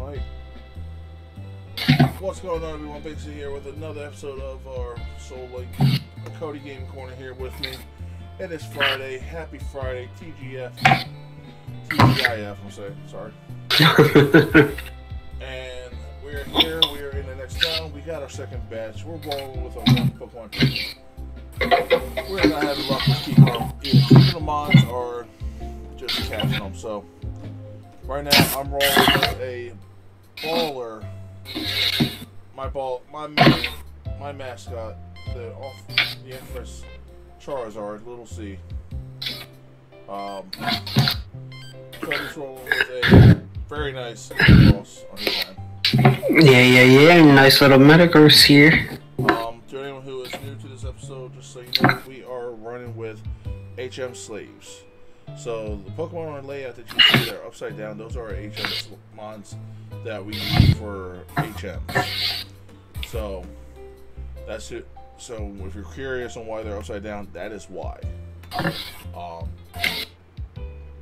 Alright. What's going on, everyone? Bixie here with another episode of our Soul Link Cody Game Corner here with me. It is Friday. Happy Friday. TGF. TGIF, I'm saying. Sorry. And we're here. We're in the next round. We got our second batch. We're rolling with a one Pokemon team. We're not having luck with either keeping the mons or just catching them. So, right now, I'm rolling with a baller. My mascot, the Empress Charizard, Little C. Cody's rolling with a very nice cross on his line. Yeah. Nice little Metagross here. To anyone who is new to this episode, just so you know, we are running with HM slaves. So the Pokemon on layout that you see there upside down, those are our HM mons that we use for HMs. So that's it. So if you're curious on why they're upside down, that is why.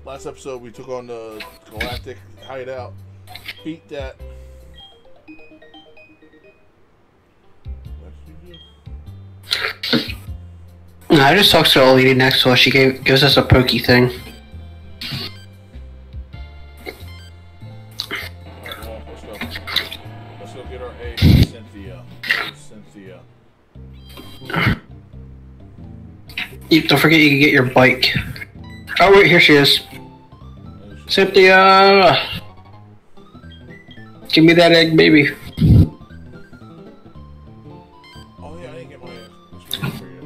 Last episode we took on the Galactic Hideout, beat that. No, I just talked to the old lady next to us. She gives us a pokey thing. Alright, well, let's go. Let's go get our A, Cynthia. Don't forget you can get your bike. Oh wait, here she is. Cynthia! Give me that egg, baby. Oh yeah, I didn't get my screen for you.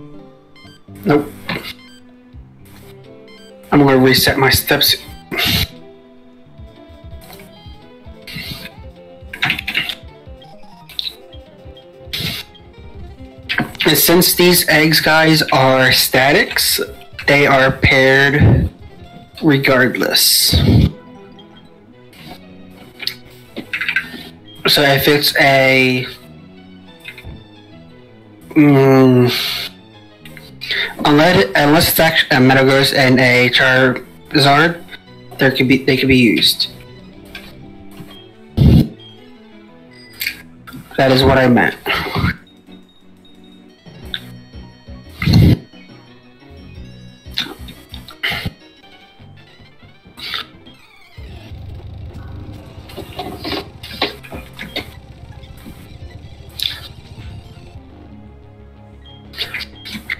Nope. I'm gonna reset my steps. And since these eggs, guys, are statics, they are paired regardless. So if it's a unless it's actually a Metagross and a Charizard, they could be used. That is what I meant.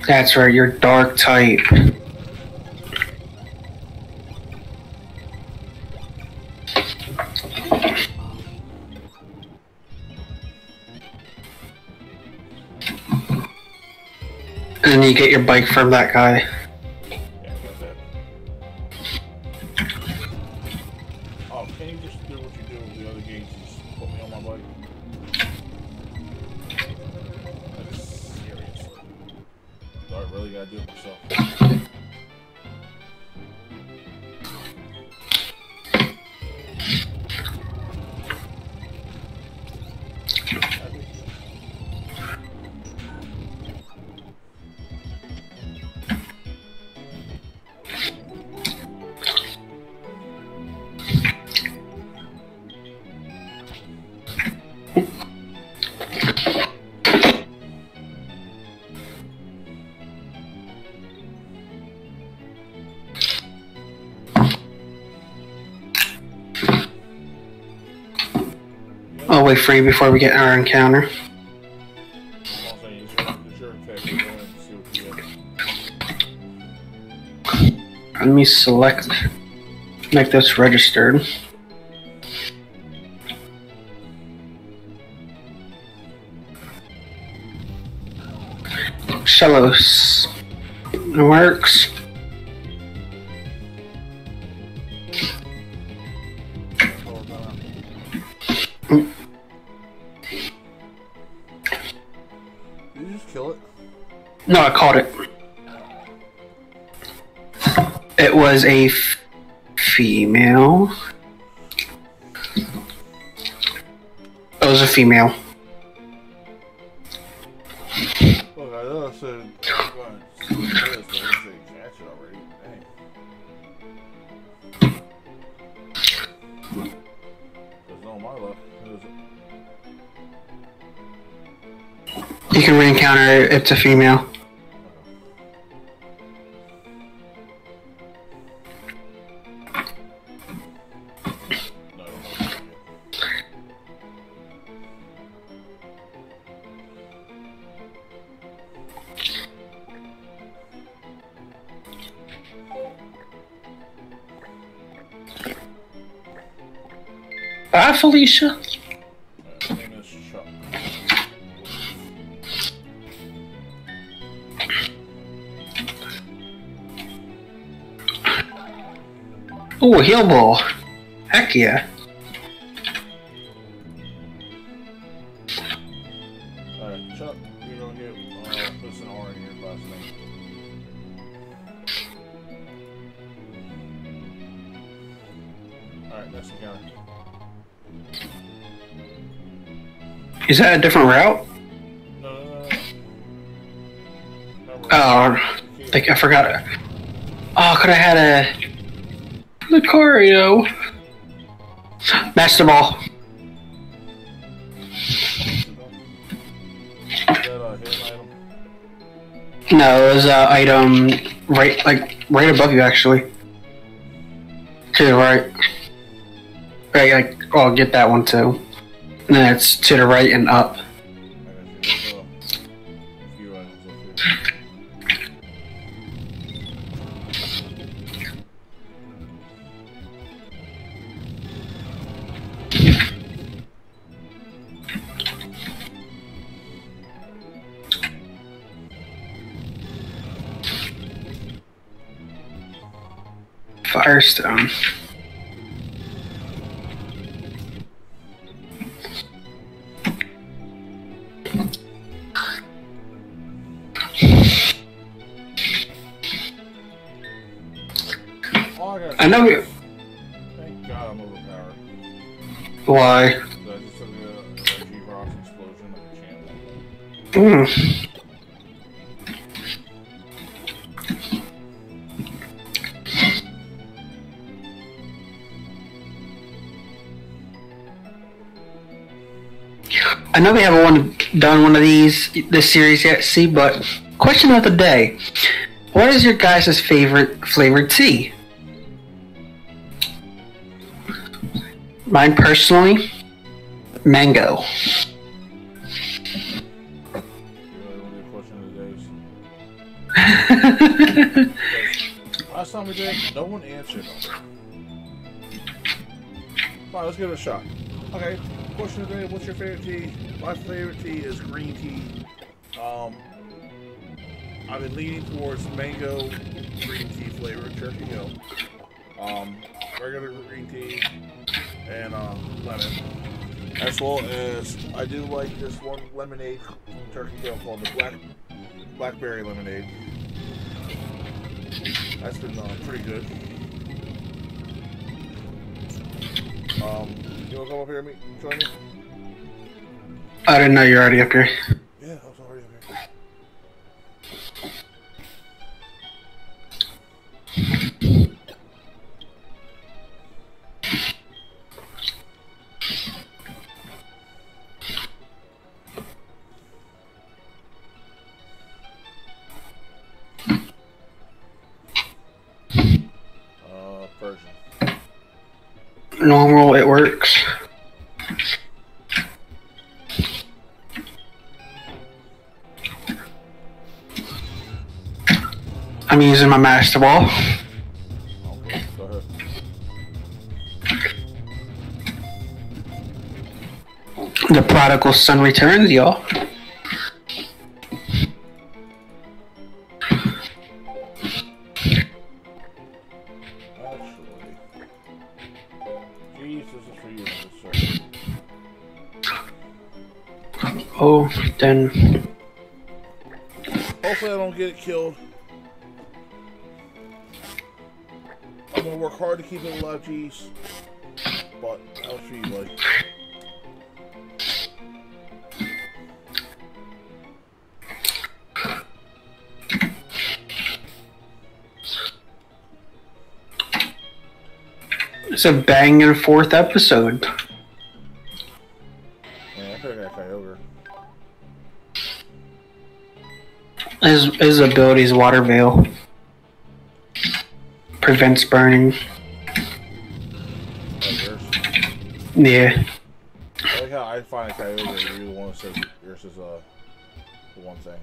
That's right, you're dark type. And then you get your bike from that guy. Yeah, I got that. Oh, can you just do what you do with the other games? Just put me on my bike. That's serious. Do I really gotta do it myself? I'll wait for you before we get our encounter. Let me select, make this registered. Shellos. It works. Did you just kill it? No, I caught it. It was a female. It was a female. Look, I know I said, go ahead. Catch it already. Dang. There's no on my left. You can re-encounter it. It's a female. Bye, Felicia. His name is Chuck. Ooh, heal ball. Heck yeah. Alright, Chuck, you're gonna get this an R in your last name. Alright, next encounter. Is that a different route? No. Oh, I forgot it. Oh, could I had a Lucario? Master Ball. Is that a hidden item? No, it was an item right above you, actually. To the right. Right, I'll get that one too. And then it's to the right and up. I got you. There's a few items up here. Firestone. I know we. Thank God I'm overpowered. Why? I just took a energy rocks explosion like a champ. I know we haven't done one of this series yet, see, but question of the day. What is your guys' favorite flavored tea? Mine personally, mango. Last time we did, no one answered them. Fine, let's give it a shot. Okay, question of the day, what's your favorite tea? My favorite tea is green tea. I've been leaning towards mango green tea flavored Turkey Hill. Regular green tea and lemon. As well as I do like this one lemonade Turkey Hill called the blackberry lemonade. That's been pretty good. You wanna come up here and join me? I didn't know you were already up here. Yeah, I was already up here. Version. Normal, it works. I'm using my Master Ball. Okay, go ahead. The prodigal son returns, y'all. Oh, then. Hopefully I don't get it killed. I'm gonna work hard to keep it alive, geez. But I'll see, like. It's a banging fourth episode. Yeah, I could have got Kyogre. His ability is Water Veil. Prevents burning. Yours? Yeah. I like how I find a coyote and you're the one who says yours is the one thing.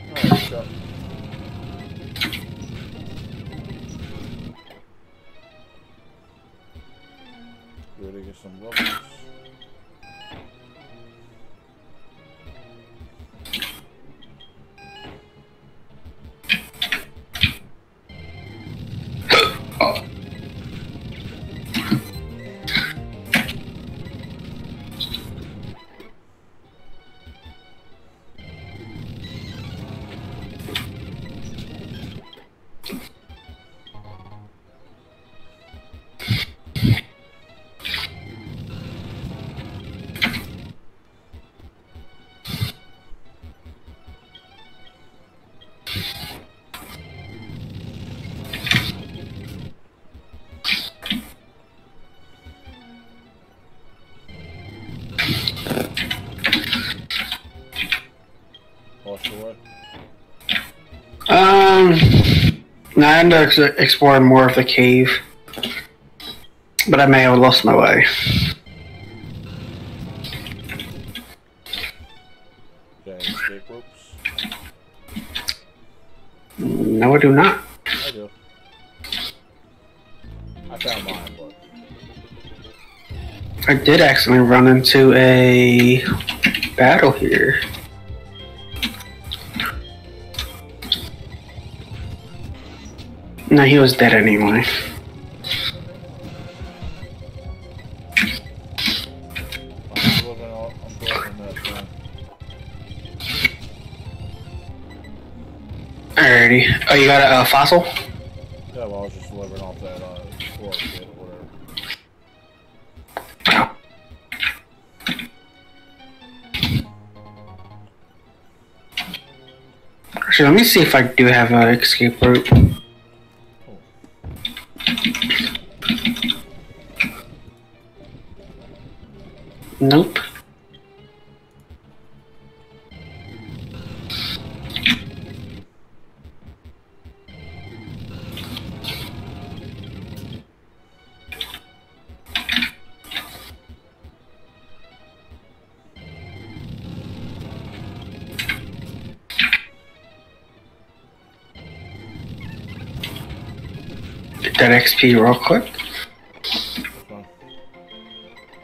Alright, shut. Ready to get some levels. No, I ended up exploring more of the cave, but I may have lost my way. Got any escape ropes? No, I do not. I do. I found mine, but I did accidentally run into a battle here. No, he was dead anyway. Alrighty. Oh, you got a fossil? Yeah, well, I was just delivering off that floor kit or whatever. Actually, let me see if I do have an escape route. Nope. Get that XP real quick.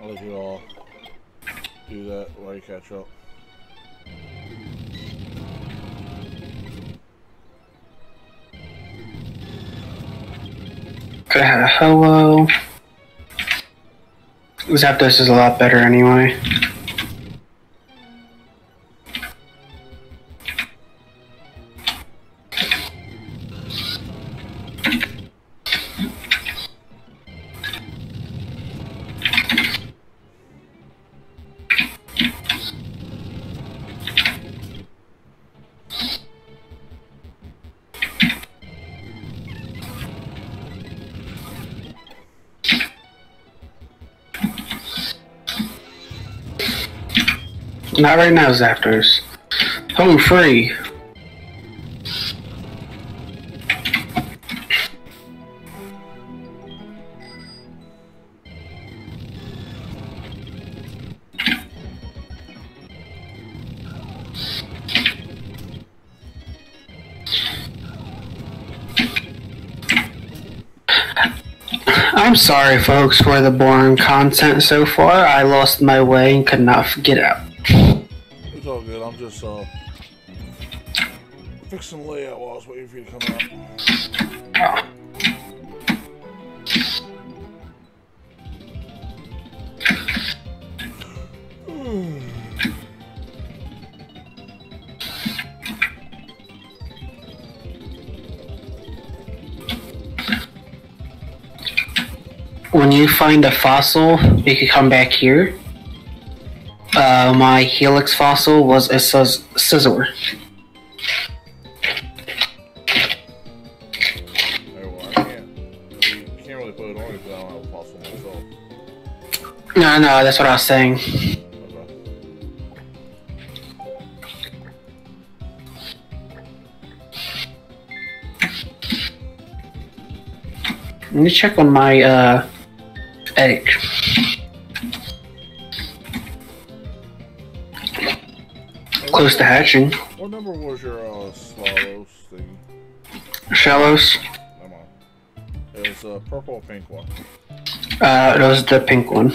I'll let you all do that while you catch up. Hello. Zapdos is a lot better anyway. Not right now, Zapdos. Home free. I'm sorry, folks, for the boring content so far. I lost my way and could not get out. It's all good. I'm just fixing the layout while I was waiting for you to come out. When you find a fossil, you can come back here. My Helix fossil was a scissor. No, no, that's what I was saying. Okay. Let me check on my egg. Close to hatching. What number was your swallows thing? Shallows. Come on. It was a purple or pink one. It was the pink one.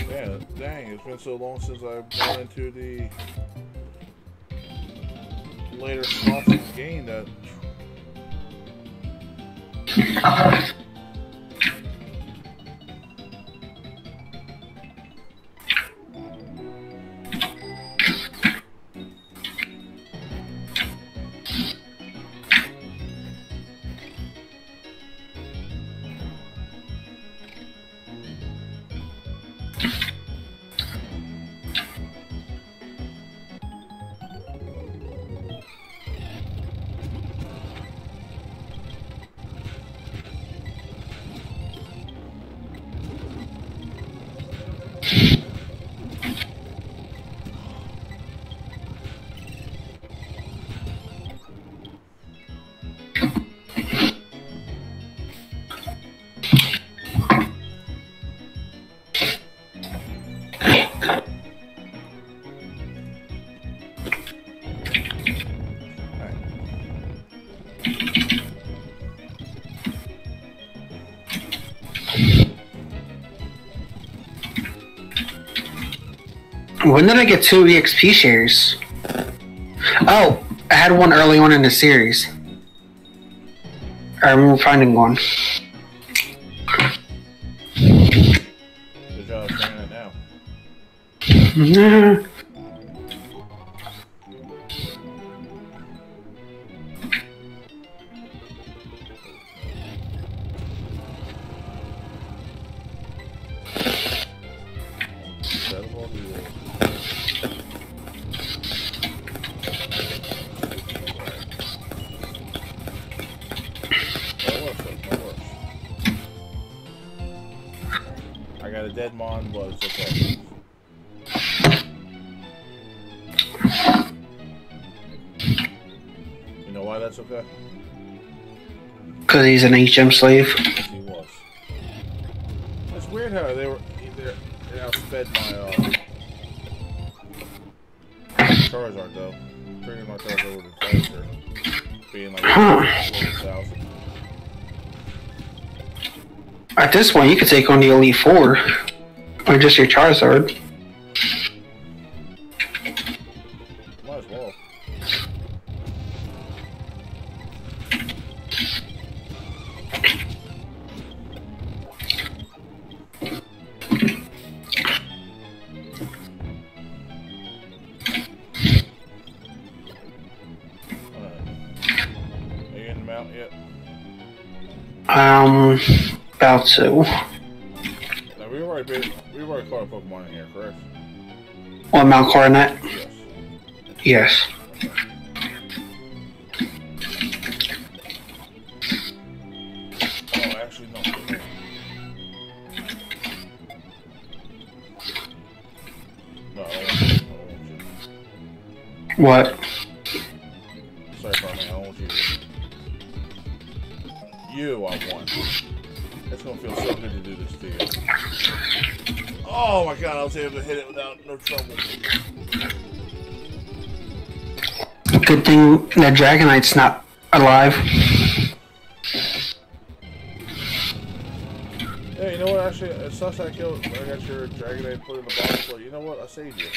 Yeah, dang, it's been so long since I've gone into the later slots of the game that When did I get 2 EXP shares? Oh, I had one early on in the series. I remember finding one. good job saying it now. I got a dead mon, but it's okay. You know why that's okay? Because he's an HM slave. Yes, he was. It's weird how they outsped my Charizard though. Pretty much over the faster. Being like 1,000. At this point, you could take on the Elite Four. Or just your Charizard. Might as well. Are you in the mount yet? About to. Now, we've already caught a Pokemon in here, correct? On Mount Coronet? Yes. Yes. Oh, actually, no. No, I don't want you. What? Sorry, Carmen, I don't want you. You, I want. It's gonna feel so good to do this to you. Oh my god, I was able to hit it without no trouble. Good thing that Dragonite's not alive. Hey, you know what? Actually, it sucks I got your Dragonite and put it in the box, but you know what? I saved you.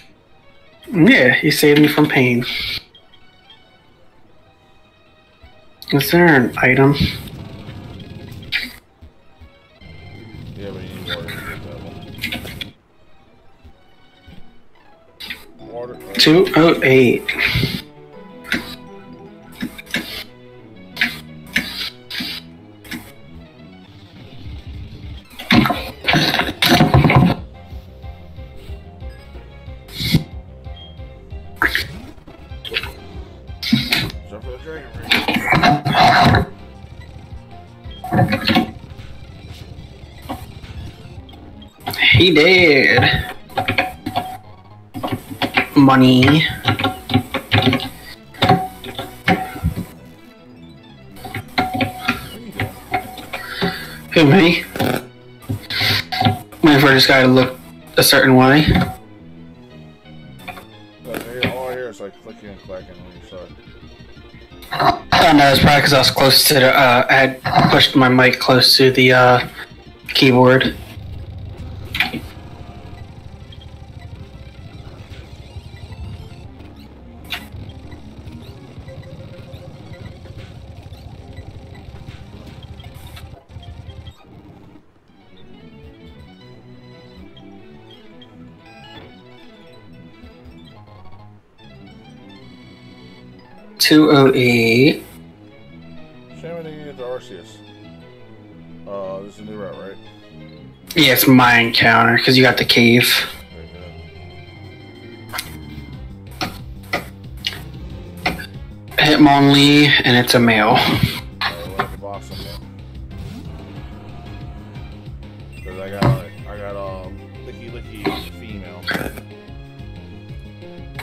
Yeah, he saved me from pain. Is there an item? Yeah, but you need water to get that one. Water. 208. Dragon Ring. He did. Money. Who, me? Waiting for this guy to look a certain way. All I hear is like clicking and clacking on your side. Oh no, it's probably because I was close to the, I had pushed my mic close to the, keyboard. $208. Shame I didn't get the Arceus. This is a new route, right? Yeah, it's my encounter because you got the cave. Hitmonlee, and it's a male. Alright, we'll have to box them up. Because I got Licky female.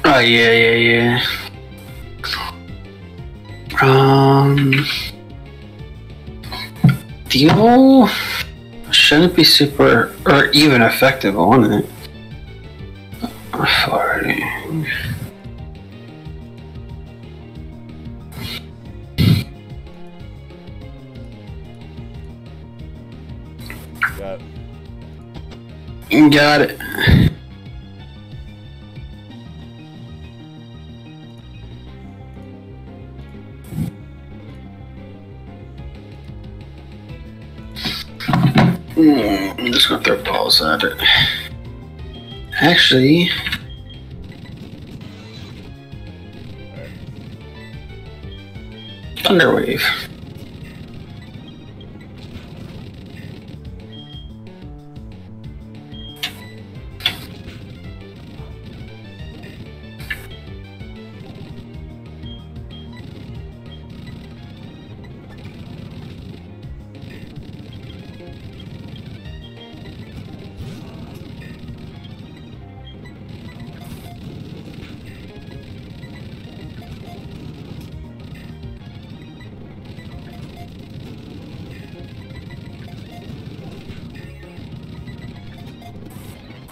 Oh yeah. Deal shouldn't be super or even effective on it. Farting. Got it. I'm just gonna throw balls at it. Actually, Thunderwave.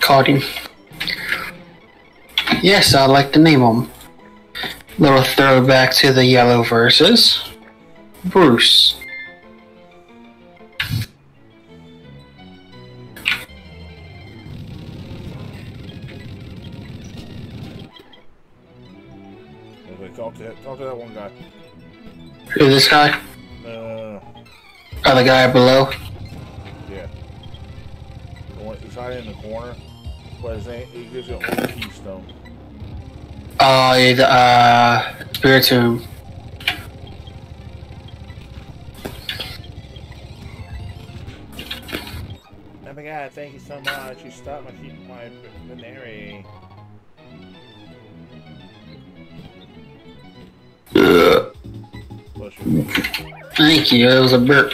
Caught him. Yes, I like to name him. Little throwback to the yellow verses. Bruce. Okay, talk to that one guy. Who's this guy? No. Oh, the guy below? Yeah. He's hiding in the corner, but his name, he gives you a keystone. Oh, yeah, the, Spiritomb. Oh my god, thank you so much. You stopped my binary. Bless you. Thank you, it was a burp.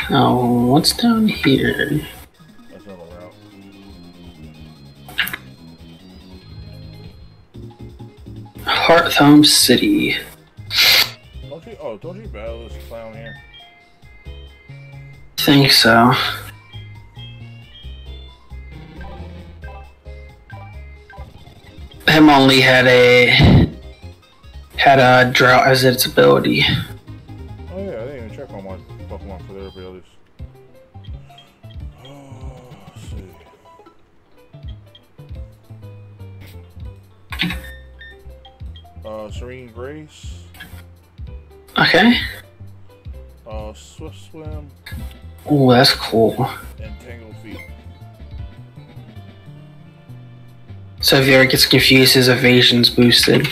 Oh, what's down here? That's another route. Hearthome City. Don't you battle this clown here? Think so. Hitmonlee had a drought as its ability. Oh yeah, I didn't even check on my Pokemon for their abilities. Oh, let's see. Serene Grace. Okay. Swift Swim. Oh, that's cool. And Tangled Feet. So if he ever gets confused, his evasion's boosted.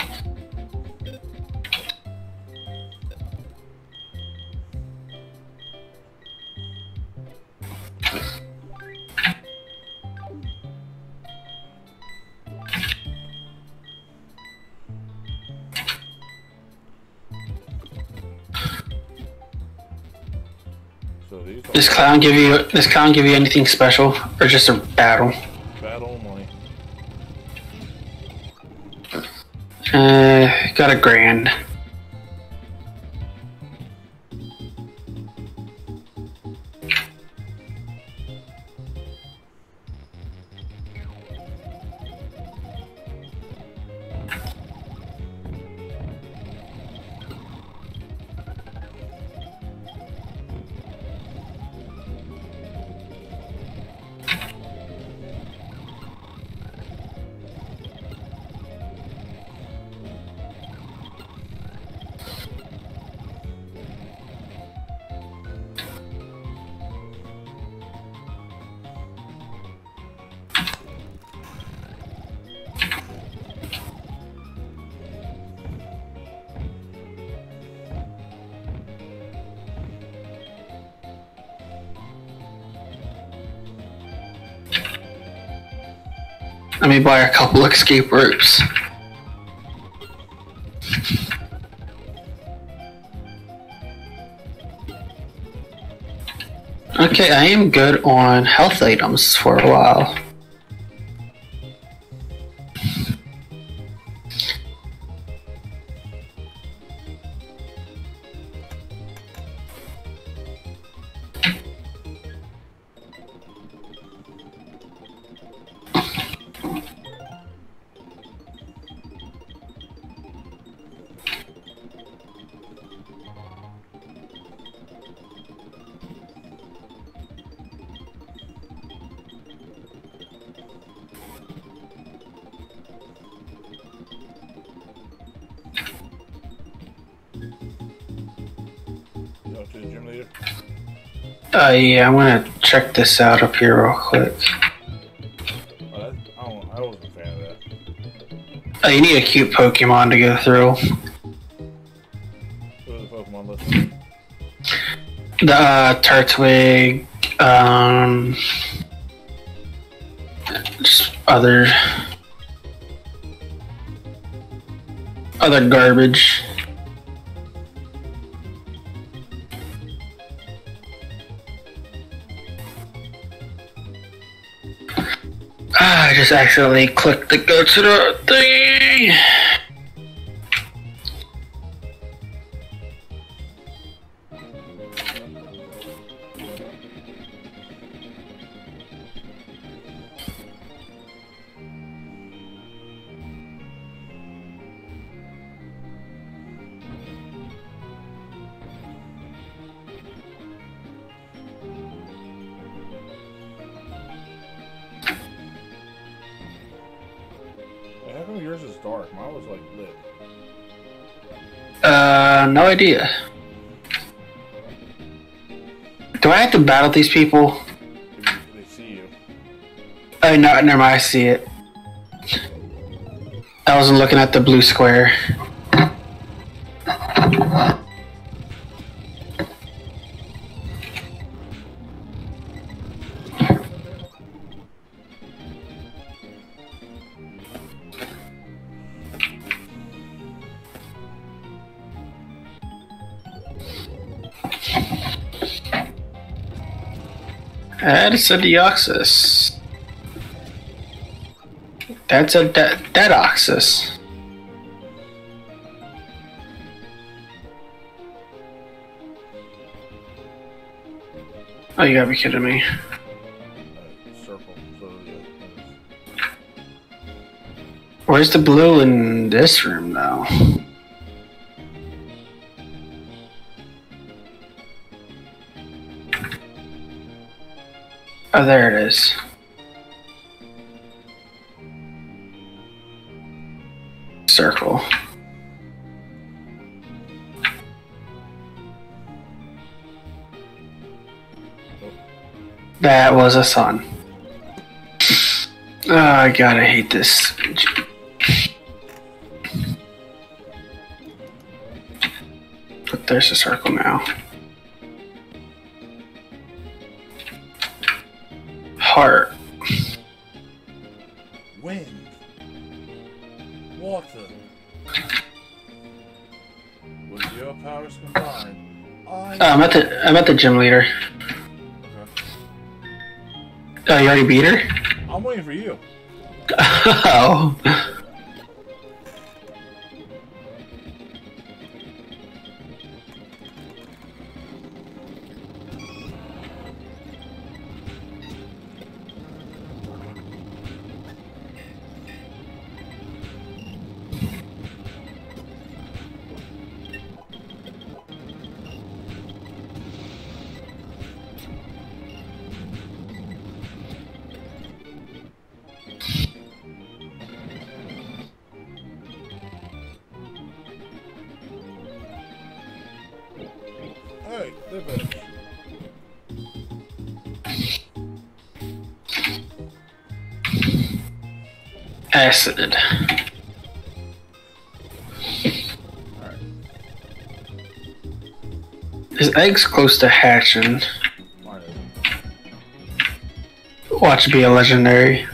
Does clown give you anything special, or just a battle? Battle money. Got a grand. Let me buy a couple escape ropes. Okay, I am good on health items for a while. To the gym leader? Yeah, I'm gonna check this out up here real quick. I wasn't a fan of that. Oh, you need a cute Pokemon to go through. Who are the Pokemon listed? The Turtwig, just other garbage. I just accidentally clicked the go to the thingy. How come yours is dark? Mine was like lit. No idea. Do I have to battle these people? They see you. Oh, no, never mind, I see it. I wasn't looking at the blue square. That's a Deoxys. That's a Deoxys. Oh, you gotta be kidding me. Circle. So, Where's the blue in this room, though? Oh, there it is. Circle. That was a sun. Oh, I gotta hate this. But there's a circle now. Heart. wind, water. With your powers combined, I'm at the gym leader. Oh, you already beat her? I'm waiting for you. Oh. Alright, they're better. Acid. Alright. His egg's close to hatching. Mine isn't. Watch it be a legendary.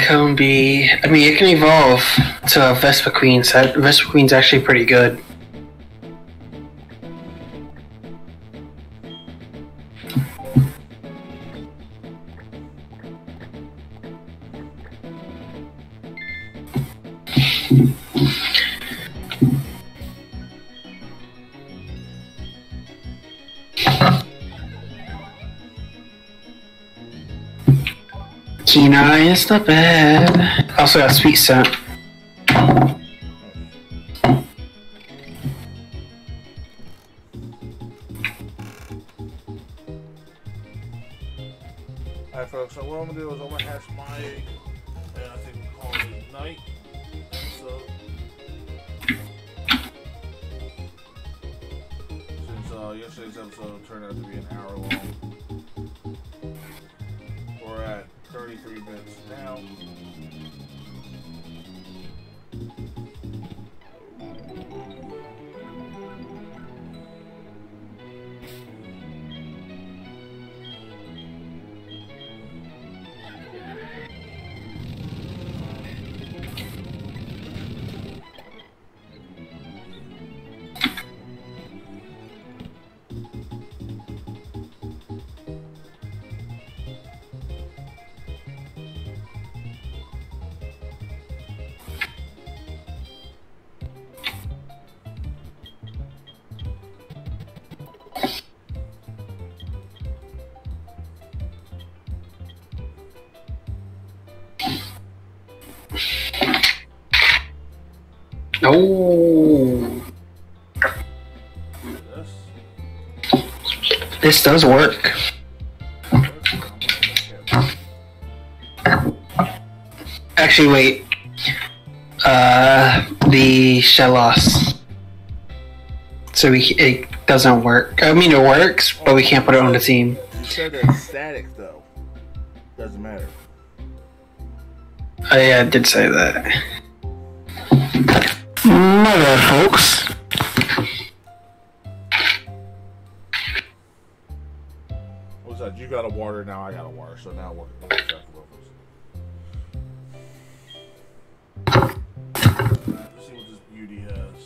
Combi. I mean, it can evolve to a Vespa Queen set. Vespa Queen's actually pretty good. G9, it's not bad. Also got Sweet Scent. Alright folks, so what I'm gonna do is I'm gonna hatch my egg, and I think we'll call it night. So since yesterday's episode turned out to be an hour long, we're at 33 minutes now. Oh, this does work. Actually, wait. The Shellos. So it doesn't work. I mean, it works, but we can't put it on the team. You said that static though. Doesn't matter. Oh yeah, I did say that. My bad, folks. What's that? You got a water, now I got a water, so now we're back to let's see what this beauty has.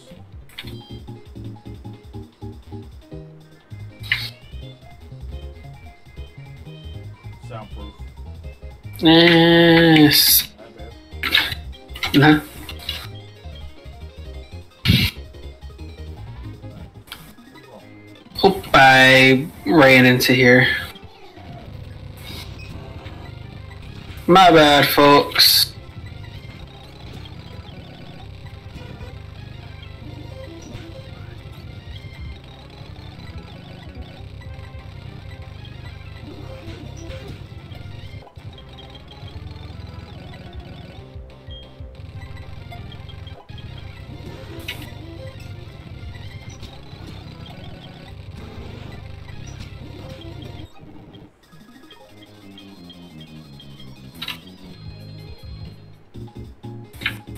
Soundproof. Yes. Not bad. No. Oop, I ran into here. My bad, folks.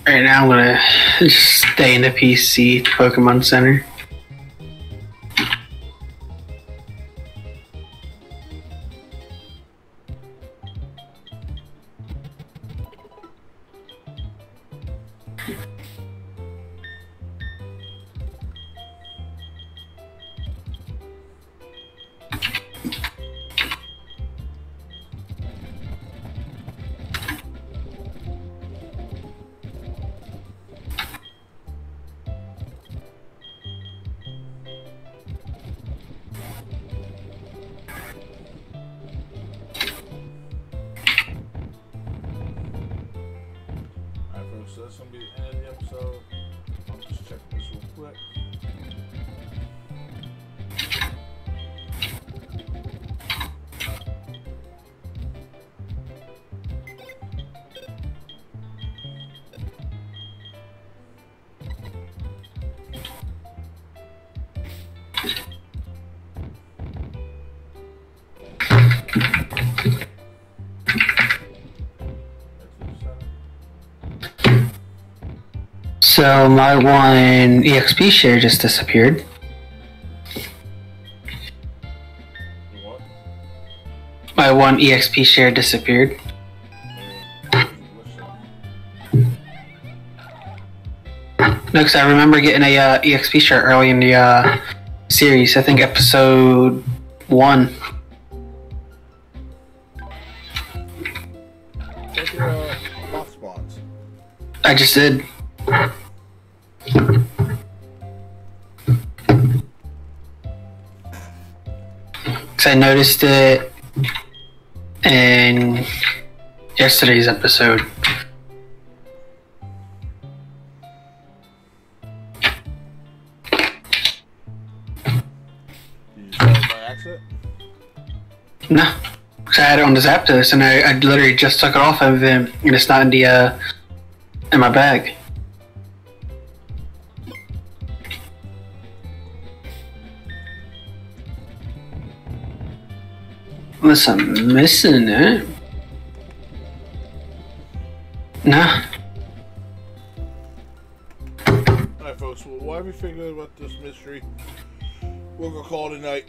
Right now I'm gonna just stay in the PC Pokemon Center. So that's going to be the end of the episode. I'll just check this real quick. So my one EXP share just disappeared. What? My one EXP share disappeared. No, because I remember getting a EXP share early in the series. I think episode 1. Check your box spawns. I just did. Because I noticed it in yesterday's episode. Did you start by accident? No. Because I had it on the Zapdos and I literally just took it off of him and it's not in the in my bag. Unless I'm missing it. Nah. Alright folks, well whatever you figured about this mystery, we're gonna call it a night.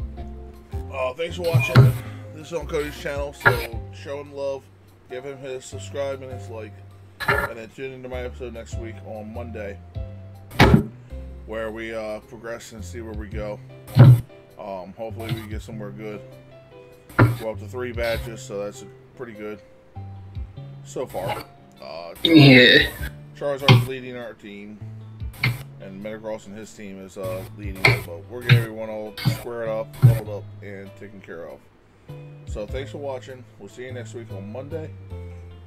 Thanks for watching. This is on Cody's channel, so show him love, give him his subscribe and his like, and then tune into my episode next week on Monday, where we progress and see where we go. Hopefully we get somewhere good. We're up to 3 badges, so that's pretty good so far. Yeah. Charizard's leading our team, and Metagross and his team is leading us, but we're getting everyone all squared up, leveled up, and taken care of. So thanks for watching. We'll see you next week on Monday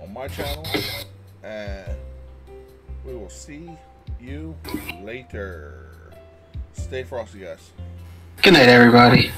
on my channel, and we will see you later. Stay frosty, guys. Good night, everybody.